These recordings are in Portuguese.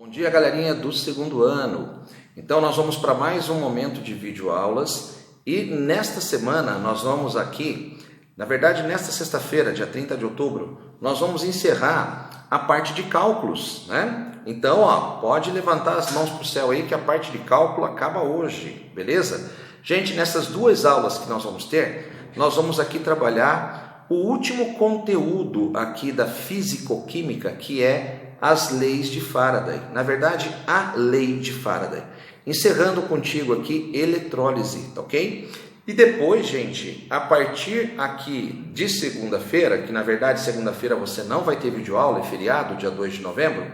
Bom dia, galerinha do segundo ano. Então nós vamos para mais um momento de videoaulas e nesta semana nós vamos aqui, na verdade nesta sexta-feira, dia 30 de outubro, nós vamos encerrar a parte de cálculos, né? Então, pode levantar as mãos para o céu aí que a parte de cálculo acaba hoje, beleza? Gente, nessas duas aulas que nós vamos ter, nós vamos aqui trabalhar o último conteúdo aqui da fisicoquímica, que é as leis de Faraday. Na verdade, a lei de Faraday. Encerrando contigo aqui eletrólise, tá ok? E depois, gente, a partir aqui de segunda-feira, que na verdade segunda-feira você não vai ter videoaula, é feriado, dia 2 de novembro,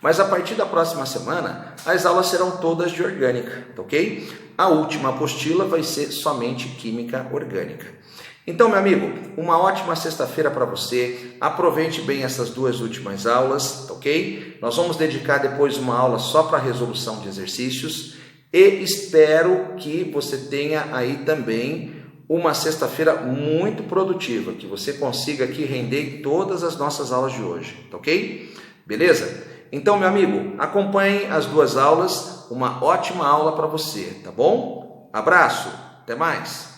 mas a partir da próxima semana, as aulas serão todas de orgânica, tá ok? A última apostila vai ser somente química orgânica. Então, meu amigo, uma ótima sexta-feira para você, aproveite bem essas duas últimas aulas, ok? Nós vamos dedicar depois uma aula só para resolução de exercícios e espero que você tenha aí também uma sexta-feira muito produtiva, que você consiga aqui render todas as nossas aulas de hoje, ok? Beleza? Então, meu amigo, acompanhe as duas aulas, uma ótima aula para você, tá bom? Abraço, até mais!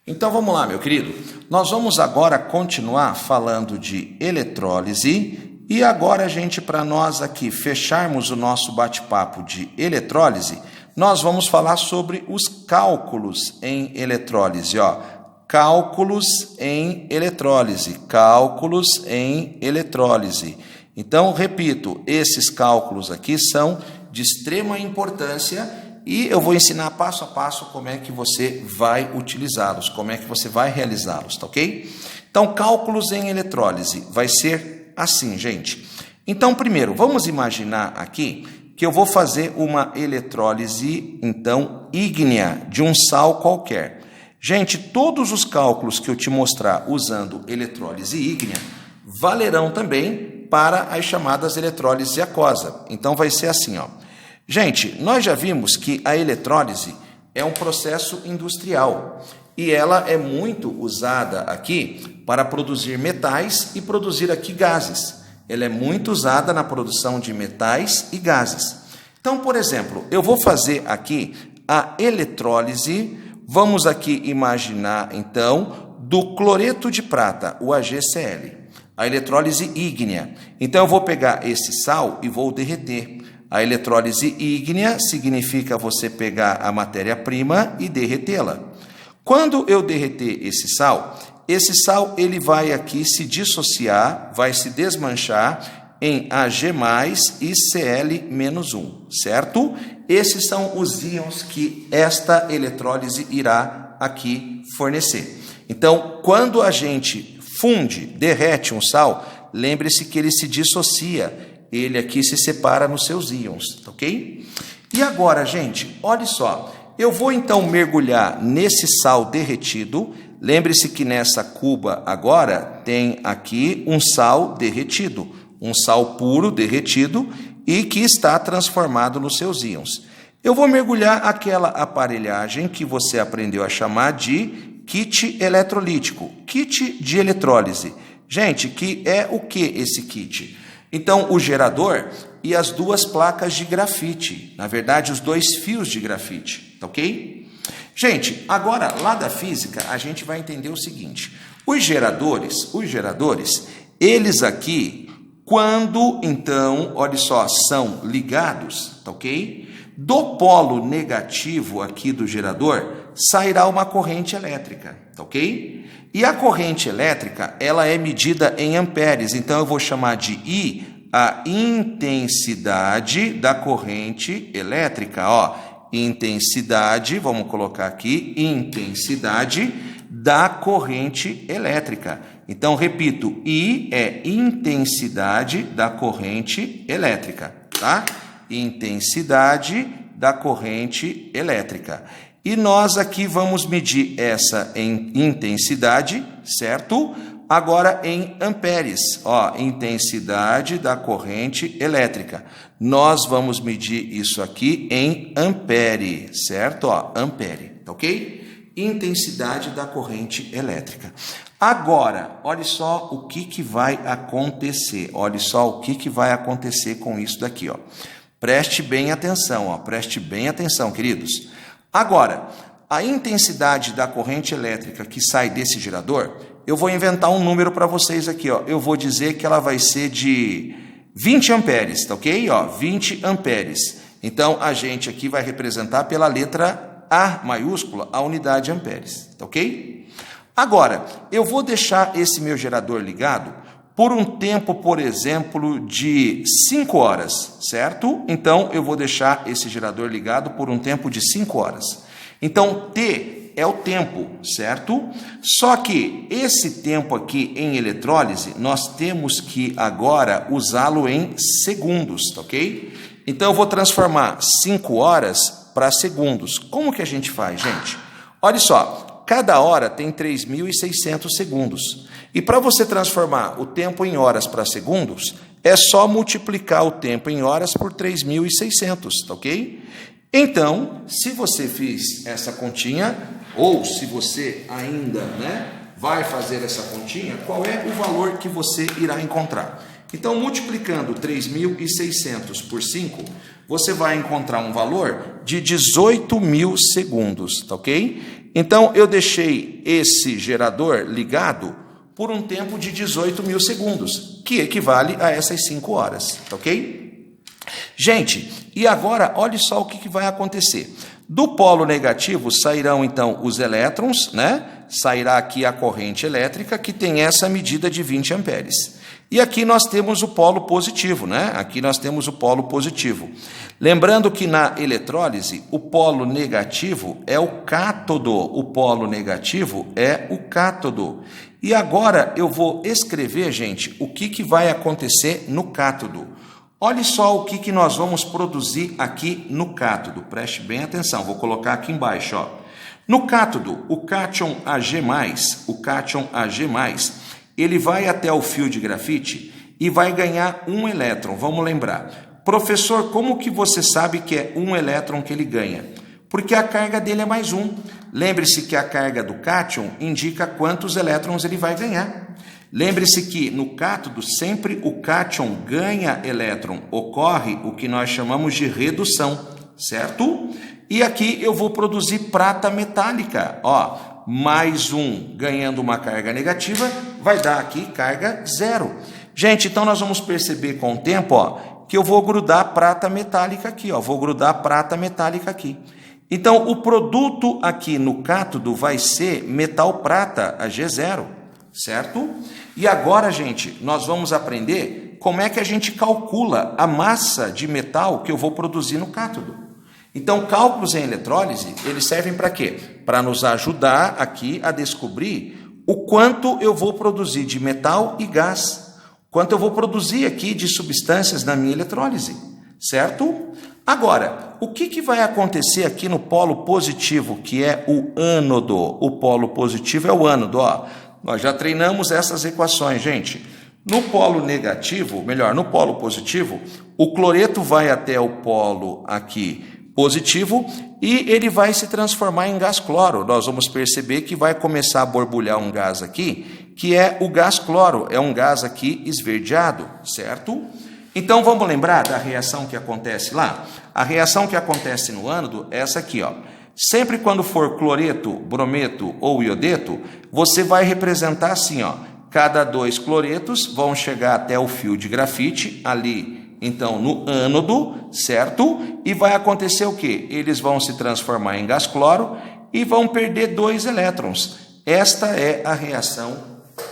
Então vamos lá, meu querido. Nós vamos agora continuar falando de eletrólise e agora, gente, para nós aqui fecharmos o nosso bate-papo de eletrólise, nós vamos falar sobre os cálculos em eletrólise, Cálculos em eletrólise, cálculos em eletrólise. Então, repito, esses cálculos aqui são de extrema importância e eu vou ensinar passo a passo como é que você vai utilizá-los, como é que você vai realizá-los, tá ok? Então, cálculos em eletrólise vai ser assim, gente. Então, primeiro, vamos imaginar aqui que eu vou fazer uma eletrólise, então, ígnea de um sal qualquer. Gente, todos os cálculos que eu te mostrar usando eletrólise ígnea valerão também para as chamadas eletrólises aquosa. Então, vai ser assim, Gente, nós já vimos que a eletrólise é um processo industrial e ela é muito usada aqui para produzir metais e produzir aqui gases. Ela é muito usada na produção de metais e gases. Então, por exemplo, eu vou fazer aqui a eletrólise, vamos aqui imaginar então do cloreto de prata, o AgCl, a eletrólise ígnea. Então, eu vou pegar esse sal e vou derreter. A eletrólise ígnea significa você pegar a matéria-prima e derretê-la. Quando eu derreter esse sal ele vai aqui se dissociar, vai se desmanchar em Ag+ e Cl-1, certo? Esses são os íons que esta eletrólise irá aqui fornecer. Então, quando a gente funde, derrete um sal, lembre-se que ele se dissocia. Ele aqui se separa nos seus íons, ok? E agora, gente, olha só. Eu vou então mergulhar nesse sal derretido. Lembre-se que nessa cuba agora tem aqui um sal derretido, um sal puro derretido e que está transformado nos seus íons. Eu vou mergulhar aquela aparelhagem que você aprendeu a chamar de kit eletrolítico, kit de eletrólise. Gente, que é o que esse kit? Então, o gerador e as duas placas de grafite, na verdade, os dois fios de grafite, tá ok? Gente, agora, lá da física, a gente vai entender o seguinte, os geradores, eles aqui, quando, então, olha só, são ligados, tá ok? Do polo negativo aqui do gerador, sairá uma corrente elétrica, tá ok? E a corrente elétrica, ela é medida em amperes, então eu vou chamar de I a intensidade da corrente elétrica, intensidade, vamos colocar aqui, intensidade da corrente elétrica. Então, repito, I é intensidade da corrente elétrica, tá? Intensidade da corrente elétrica. E nós aqui vamos medir essa em intensidade, certo? Agora em amperes, intensidade da corrente elétrica. Nós vamos medir isso aqui em ampere, certo? Ampere, tá ok? intensidade da corrente elétrica. Agora, olha só o que vai acontecer. Olha só o que vai acontecer com isso daqui, ó. Preste bem atenção, ó. Preste bem atenção, queridos. Agora, a intensidade da corrente elétrica que sai desse gerador, eu vou inventar um número para vocês aqui, ó. Eu vou dizer que ela vai ser de 20 amperes, tá ok? Ó, 20 amperes. Então, a gente aqui vai representar pela letra A maiúscula a unidade amperes, tá ok? Agora, eu vou deixar esse meu gerador ligado por um tempo, por exemplo, de 5 horas, certo? Então, eu vou deixar esse gerador ligado por um tempo de 5 horas. Então, T é o tempo, certo? Só que esse tempo aqui em eletrólise, nós temos que agora usá-lo em segundos, tá ok? Então, eu vou transformar 5 horas para segundos. Como que a gente faz, gente? Olha só, cada hora tem 3.600 segundos. E para você transformar o tempo em horas para segundos, é só multiplicar o tempo em horas por 3.600, tá ok? Então, se você fez essa continha, ou se você ainda vai fazer essa continha, qual é o valor que você irá encontrar? Então, multiplicando 3.600 por 5, você vai encontrar um valor de 18.000 segundos, tá ok? Então, eu deixei esse gerador ligado por um tempo de 18.000 segundos, que equivale a essas 5 horas, tá ok? Gente, e agora, olha só o que vai acontecer. Do polo negativo sairão, então, os elétrons, Sairá aqui a corrente elétrica, que tem essa medida de 20 amperes. E aqui nós temos o polo positivo, Aqui nós temos o polo positivo. Lembrando que na eletrólise, o polo negativo é o cátodo. O polo negativo é o cátodo. E agora eu vou escrever, gente, o que vai acontecer no cátodo. Olhe só o que nós vamos produzir aqui no cátodo. Preste bem atenção, vou colocar aqui embaixo, ó. No cátodo, o cátion Ag+, ele vai até o fio de grafite e vai ganhar um elétron. Vamos lembrar. Professor, como que você sabe que é um elétron que ele ganha? Porque a carga dele é mais um. Lembre-se que a carga do cátion indica quantos elétrons ele vai ganhar. Lembre-se que no cátodo sempre o cátion ganha elétron, ocorre o que nós chamamos de redução, certo? E aqui eu vou produzir prata metálica, ó, mais um ganhando uma carga negativa, vai dar aqui carga zero. Gente, então nós vamos perceber com o tempo, ó, que eu vou grudar prata metálica aqui, ó, vou grudar prata metálica aqui. Então o produto aqui no cátodo vai ser metal prata, Ag0. Certo? E agora, gente, nós vamos aprender como é que a gente calcula a massa de metal que eu vou produzir no cátodo. Então, cálculos em eletrólise, eles servem para quê? Para nos ajudar aqui a descobrir o quanto eu vou produzir de metal e gás, quanto eu vou produzir aqui de substâncias na minha eletrólise, certo? Agora, o que vai acontecer aqui no polo positivo, que é o ânodo? O polo positivo é o ânodo, ó. Nós já treinamos essas equações, gente. No polo negativo, melhor, no polo positivo, o cloreto vai até o polo aqui positivo e ele vai se transformar em gás cloro. Nós vamos perceber que vai começar a borbulhar um gás aqui, que é o gás cloro, é um gás aqui esverdeado, certo? Então vamos lembrar da reação que acontece lá? A reação que acontece no ânodo é essa aqui, ó. Sempre quando for cloreto, brometo ou iodeto, você vai representar assim, ó. Cada 2 cloretos vão chegar até o fio de grafite, ali, então, no ânodo, certo? E vai acontecer o quê? Eles vão se transformar em gás cloro e vão perder 2 elétrons. Esta é a reação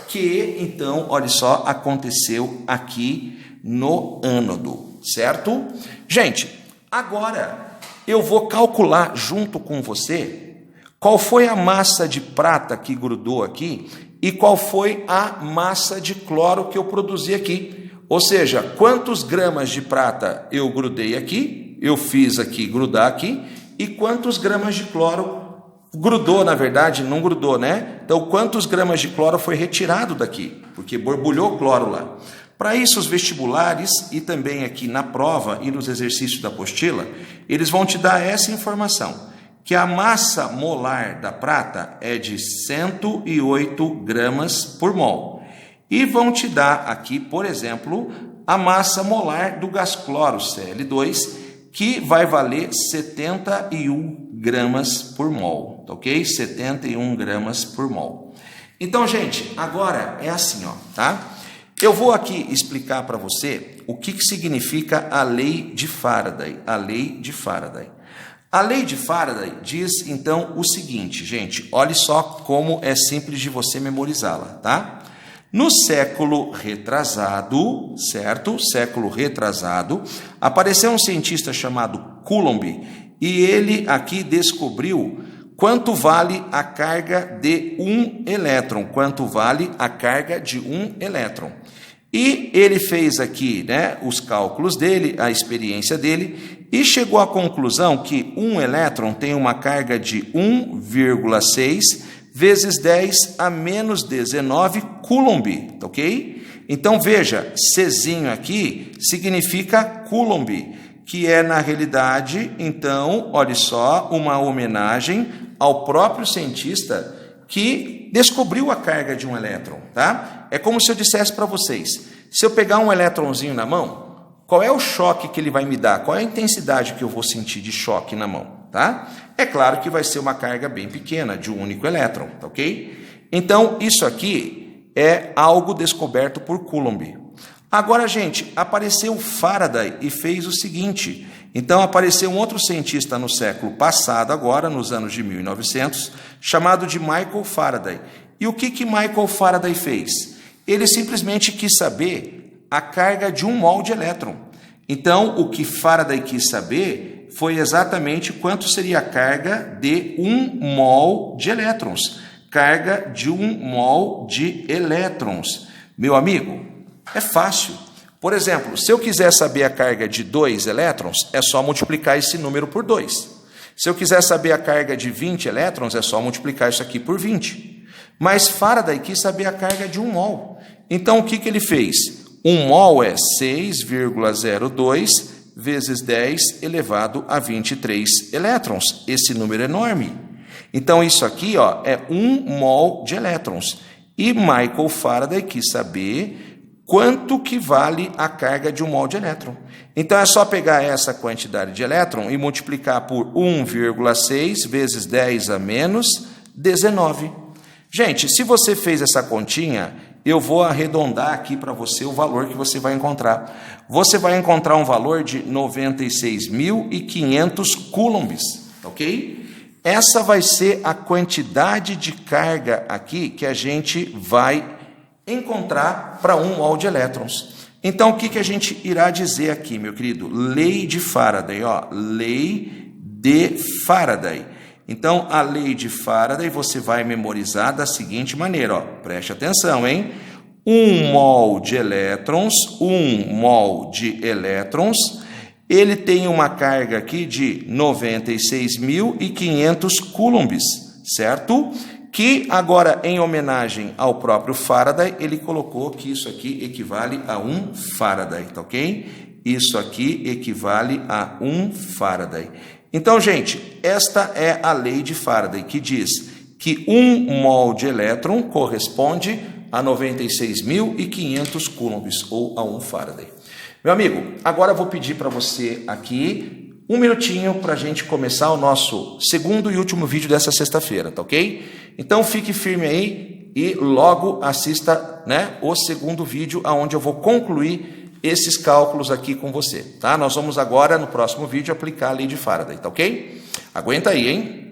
que, então, olha só, aconteceu aqui no ânodo, certo? Gente, agora eu vou calcular junto com você qual foi a massa de prata que grudou aqui e qual foi a massa de cloro que eu produzi aqui. Ou seja, quantos gramas de prata eu grudei aqui, eu fiz aqui grudar aqui, e quantos gramas de cloro grudou, na verdade, não grudou, Então, quantos gramas de cloro foi retirado daqui, porque borbulhou cloro lá. Para isso, os vestibulares e também aqui na prova e nos exercícios da apostila, eles vão te dar essa informação. que a massa molar da prata é de 108 gramas por mol. E vão te dar aqui, por exemplo, a massa molar do gás cloro Cl2, que vai valer 71 gramas por mol, ok? 71 gramas por mol. Então, gente, agora é assim, ó, tá? Eu vou aqui explicar para você o que significa a lei de Faraday. A lei de Faraday. A lei de Faraday diz, então, o seguinte, gente. Olhe só como é simples de você memorizá-la, tá? No século retrasado, certo? Século retrasado, apareceu um cientista chamado Coulomb e ele aqui descobriu quanto vale a carga de um elétron, quanto vale a carga de um elétron. E ele fez aqui, né, os cálculos dele, a experiência dele, e chegou à conclusão que um elétron tem uma carga de 1,6 vezes 10 a menos 19 Coulomb, ok? Então veja, Czinho aqui significa Coulomb, que é na realidade, então, olha só, uma homenagem ao próprio cientista que descobriu a carga de um elétron, tá? É como se eu dissesse para vocês, se eu pegar um elétronzinho na mão, qual é o choque que ele vai me dar? Qual é a intensidade que eu vou sentir de choque na mão, tá? É claro que vai ser uma carga bem pequena, de um único elétron, tá ok? Então, isso aqui é algo descoberto por Coulomb. Agora, gente, apareceu Faraday e fez o seguinte. Então, apareceu um outro cientista no século passado, agora, nos anos de 1900, chamado de Michael Faraday. E o que Michael Faraday fez? Ele simplesmente quis saber a carga de um mol de elétron. Então, o que Faraday quis saber foi exatamente quanto seria a carga de um mol de elétrons. Carga de um mol de elétrons. Meu amigo, é fácil. Por exemplo, se eu quiser saber a carga de 2 elétrons, é só multiplicar esse número por 2. Se eu quiser saber a carga de 20 elétrons, é só multiplicar isso aqui por 20. Mas Faraday quis saber a carga de um mol. Então, o que ele fez? Um mol é 6,02 vezes 10 elevado a 23 elétrons. Esse número é enorme. Então, isso aqui, ó, é 1 mol de elétrons. E Michael Faraday quis saber quanto que vale a carga de um mol de elétron. Então, é só pegar essa quantidade de elétron e multiplicar por 1,6 vezes 10 a menos 19. Gente, se você fez essa continha, eu vou arredondar aqui para você o valor que você vai encontrar. Você vai encontrar um valor de 96.500 coulombs, ok? Essa vai ser a quantidade de carga aqui que a gente vai encontrar para um mol de elétrons. Então, o que a gente irá dizer aqui, meu querido? Lei de Faraday, ó, lei de Faraday. Então, a lei de Faraday você vai memorizar da seguinte maneira, ó, preste atenção, hein? 1 mol de elétrons, ele tem uma carga aqui de 96.500 coulombs, certo? Que agora, em homenagem ao próprio Faraday, ele colocou que isso aqui equivale a 1 Faraday, tá ok? Isso aqui equivale a 1 Faraday. Então, gente, esta é a lei de Faraday, que diz que 1 mol de elétron corresponde a 96.500 coulombs, ou a 1 Faraday. Meu amigo, agora eu vou pedir para você aqui um minutinho para a gente começar o nosso segundo e último vídeo dessa sexta-feira, tá ok? Então, fique firme aí e logo assista, né, o segundo vídeo, onde eu vou concluir esses cálculos aqui com você, tá? Nós vamos agora, no próximo vídeo, aplicar a lei de Faraday, tá ok? Aguenta aí, hein?